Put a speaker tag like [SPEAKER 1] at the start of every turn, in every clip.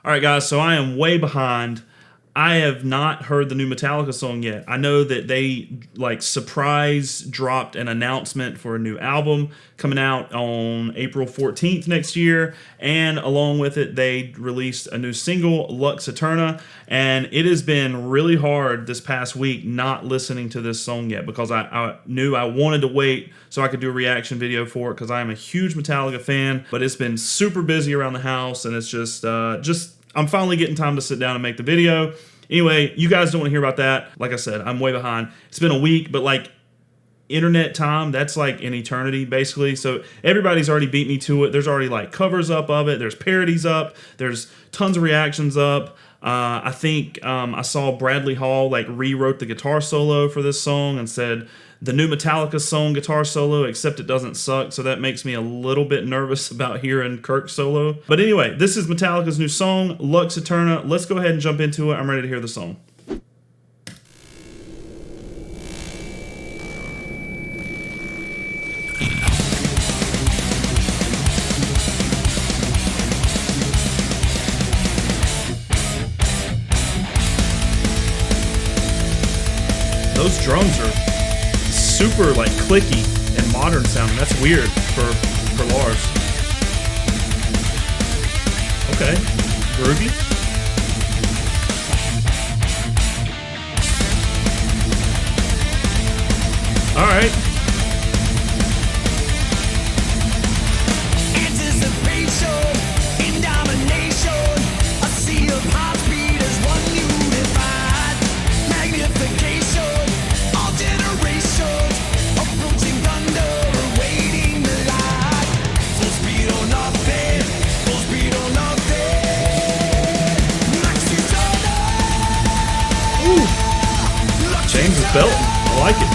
[SPEAKER 1] All right, guys, so I am way behind. I have not heard the new Metallica song yet. I know that they like surprise dropped an announcement for a new album coming out on April 14th next year, and along with it they released a new single, Lux Aeterna, and it has been really hard this past week not listening to this song yet because I knew I wanted to wait so I could do a reaction video for it because I am a huge Metallica fan, but it's been super busy around the house and it's just I'm finally getting time to sit down and make the video. Anyway, you guys don't want to hear about that. Like I said, I'm way behind. It's been a week, but like internet time, that's like an eternity basically. So everybody's already beat me to it. There's already like covers up of it. There's parodies up. There's tons of reactions up. I think I saw Bradley Hall like rewrote the guitar solo for this song and said the new Metallica song guitar solo, except it doesn't suck, so that makes me a little bit nervous about hearing Kirk's solo. But anyway, this is Metallica's new song, Lux Aeterna. Let's go ahead and jump into it. I'm ready to hear the song. Those drums are super like clicky and modern sounding. That's weird for Lars. Okay, groovy. All right.
[SPEAKER 2] Anticipation in domination, a sea of heartbeat as one unified magnification. All generations approaching thunder, awaiting the light. Full speed or nothing, full speed or nothing. Lux Aeterna.
[SPEAKER 1] Ooh. James is belting. I like it.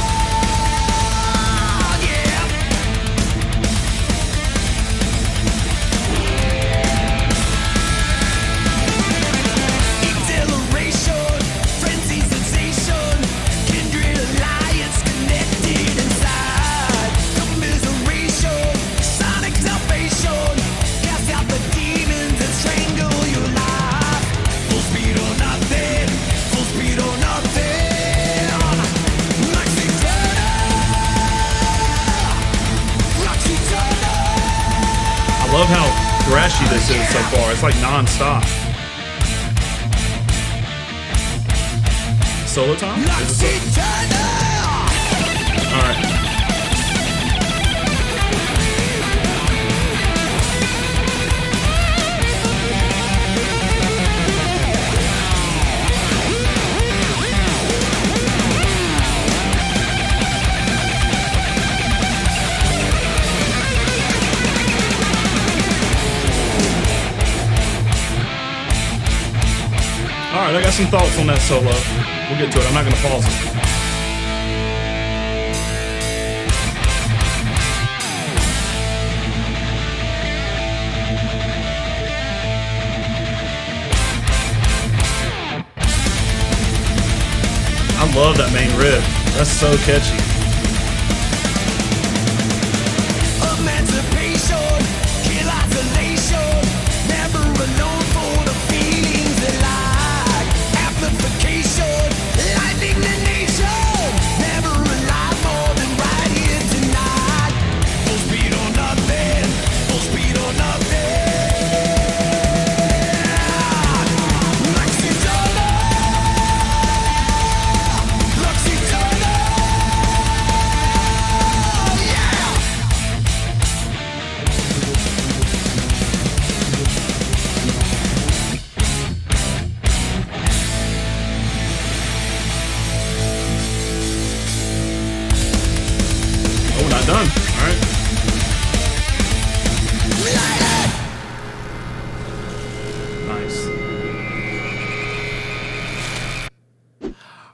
[SPEAKER 1] I love how thrashy this is so far. It's like non-stop. Solo time? Is it solo? All right. Alright, I got some thoughts on that solo. We'll get to it. I'm not going to pause it. I love that main riff. That's so catchy.
[SPEAKER 2] Emancipation, kill isolation, never alone for the feelings alive. Amplification, lightning the nation, never alive more than right here tonight. Full speed or nothing, full speed or nothing. Lux Aeterna, Lux Aeterna, yeah.
[SPEAKER 1] Oh, not done. Alright. Nice.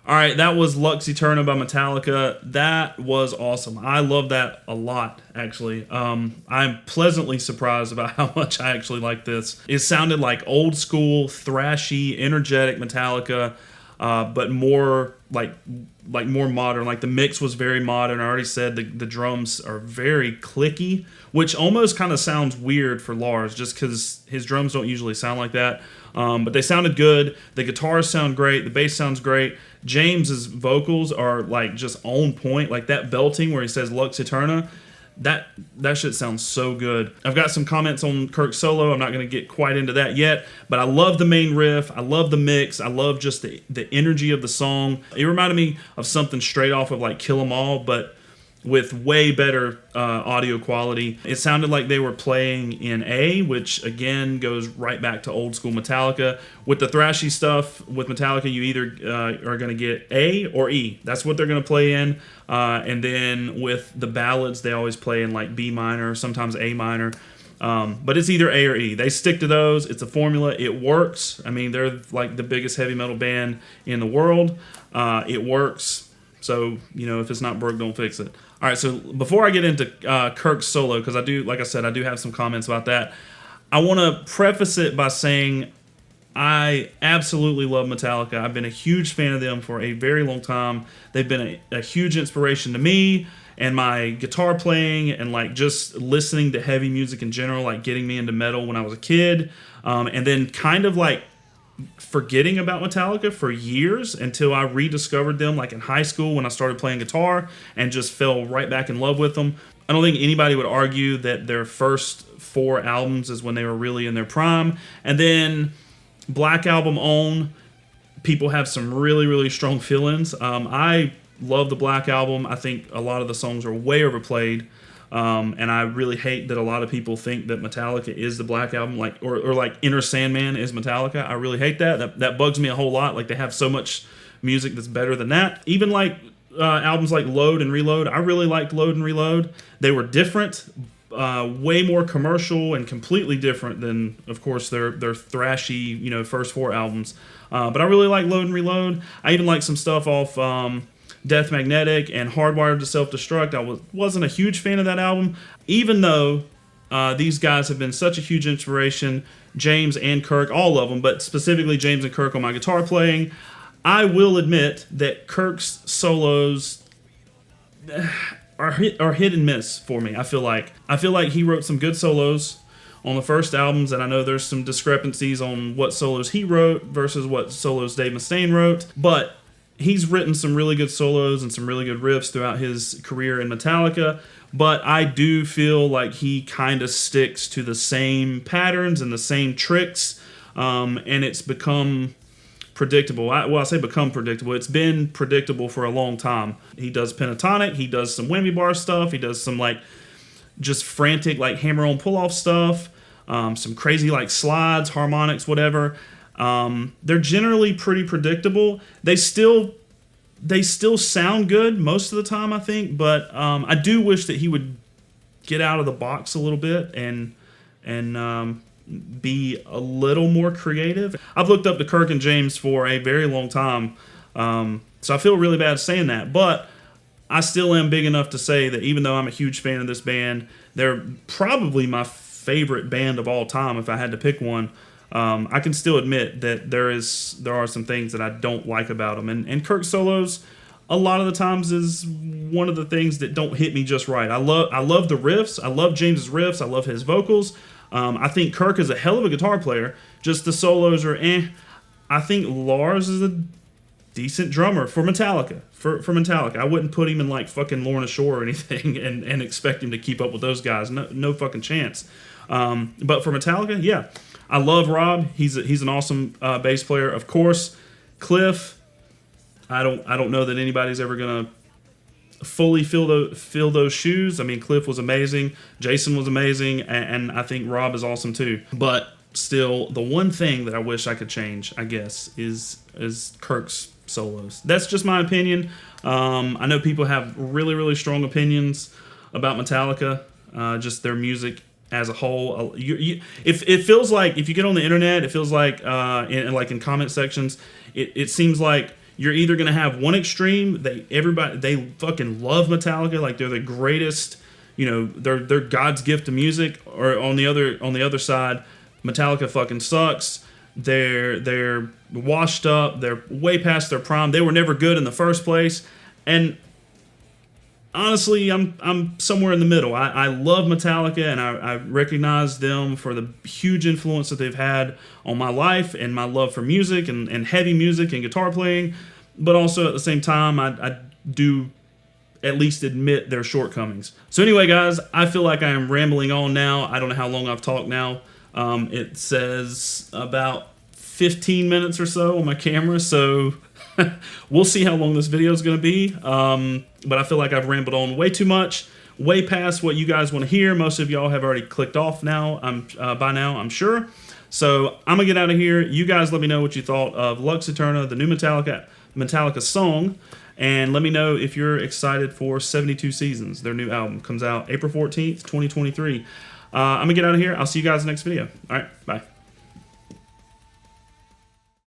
[SPEAKER 1] Alright, that was Lux Aeterna by Metallica. That was awesome. I love that a lot, actually. I'm pleasantly surprised about how much I actually like this. It sounded like old school, thrashy, energetic Metallica, but more like more modern. Like the mix was very modern. I already said the drums are very clicky, which almost kind of sounds weird for Lars, just because his drums don't usually sound like that. But they sounded good. The guitars sound great. The bass sounds great. James's vocals are like just on point. Like that belting where he says Lux Aeterna, that shit sounds so good. I've got some comments on Kirk's solo. I'm not going to get quite into that yet, but I love the main riff. I love the mix. I love just the energy of the song. It reminded me of something straight off of like Kill 'Em All, but with way better audio quality. It sounded like they were playing in A, which again goes right back to old school Metallica. With the thrashy stuff with Metallica, you either are going to get A or E. That's what they're going to play in. And then with the ballads, they always play in like B minor, sometimes A minor. But it's either A or E. They stick to those. It's a formula. It works. I mean, they're like the biggest heavy metal band in the world. It works. So, if it's not broke, don't fix it. All right, so before I get into Kirk's solo, because I do, like I said, I do have some comments about that, I want to preface it by saying I absolutely love Metallica. I've been a huge fan of them for a very long time. They've been a huge inspiration to me and my guitar playing and like just listening to heavy music in general, like getting me into metal when I was a kid. And then kind of like forgetting about Metallica for years until I rediscovered them like in high school when I started playing guitar and just fell right back in love with them. I don't think anybody would argue that their first 4 albums is when they were really in their prime. And then Black Album on, people have some really, really strong feelings. I love the Black Album. I think a lot of the songs are way overplayed. And I really hate that a lot of people think that Metallica is the Black Album, like or like Enter Sandman is Metallica. I really hate that. That bugs me a whole lot. Like they have so much music that's better than that. Even like albums like Load and Reload. I really liked Load and Reload. They were different, way more commercial and completely different than, of course, their thrashy, first 4 albums. But I really like Load and Reload. I even like some stuff off Death Magnetic and Hardwired to Self-Destruct. I wasn't a huge fan of that album, even though these guys have been such a huge inspiration, James and Kirk, all of them, but specifically James and Kirk on my guitar playing. I will admit that Kirk's solos are hit and miss for me. I feel like he wrote some good solos on the first albums, and I know there's some discrepancies on what solos he wrote versus what solos Dave Mustaine wrote, but he's written some really good solos and some really good riffs throughout his career in Metallica, but I do feel like he kind of sticks to the same patterns and the same tricks, and it's become predictable. I say become predictable. It's been predictable for a long time. He does pentatonic, he does some whammy bar stuff, he does some like just frantic like hammer-on pull-off stuff, some crazy like slides, harmonics, whatever. They're generally pretty predictable. They still sound good most of the time, I think, but I do wish that he would get out of the box a little bit and be a little more creative. I've looked up to Kirk and James for a very long time, so I feel really bad saying that, but I still am big enough to say that even though I'm a huge fan of this band, they're probably my favorite band of all time if I had to pick one. I can still admit that there are some things that I don't like about them. And Kirk's solos, a lot of the times, is one of the things that don't hit me just right. I love the riffs. I love James's riffs. I love his vocals. I think Kirk is a hell of a guitar player. Just the solos are eh. I think Lars is a decent drummer for Metallica. For Metallica, I wouldn't put him in like fucking Lorna Shore or anything and expect him to keep up with those guys. No fucking chance. But for Metallica, yeah. I love Rob. He's an awesome bass player. Of course, Cliff. I don't know that anybody's ever gonna fully fill those shoes. I mean, Cliff was amazing. Jason was amazing, and I think Rob is awesome too. But still, the one thing that I wish I could change, I guess, is Kirk's solos. That's just my opinion. I know people have really, really strong opinions about Metallica, just their music as a whole. If it feels like, if you get on the internet, it feels like in comment sections, it seems like you're either gonna have one extreme, they fucking love Metallica, like they're the greatest, they're God's gift to music, or on the other side, Metallica fucking sucks. They're washed up. They're way past their prime. They were never good in the first place. And honestly, I'm somewhere in the middle. I love Metallica, and I recognize them for the huge influence that they've had on my life and my love for music and heavy music and guitar playing. But also at the same time, I do at least admit their shortcomings. So anyway, guys, I feel like I am rambling on now. I don't know how long I've talked now. It says about 15 minutes or so on my camera, so we'll see how long this video is going to be. But I feel like I've rambled on way too much, way past what you guys want to hear. Most of y'all have already clicked off now. By now, I'm sure. So I'm gonna get out of here. You guys let me know what you thought of Lux Aeterna, the new Metallica song, and let me know if you're excited for 72 Seasons. Their new album comes out April 14th, 2023. I'm gonna get out of here. I'll see you guys in the next video. All right, bye.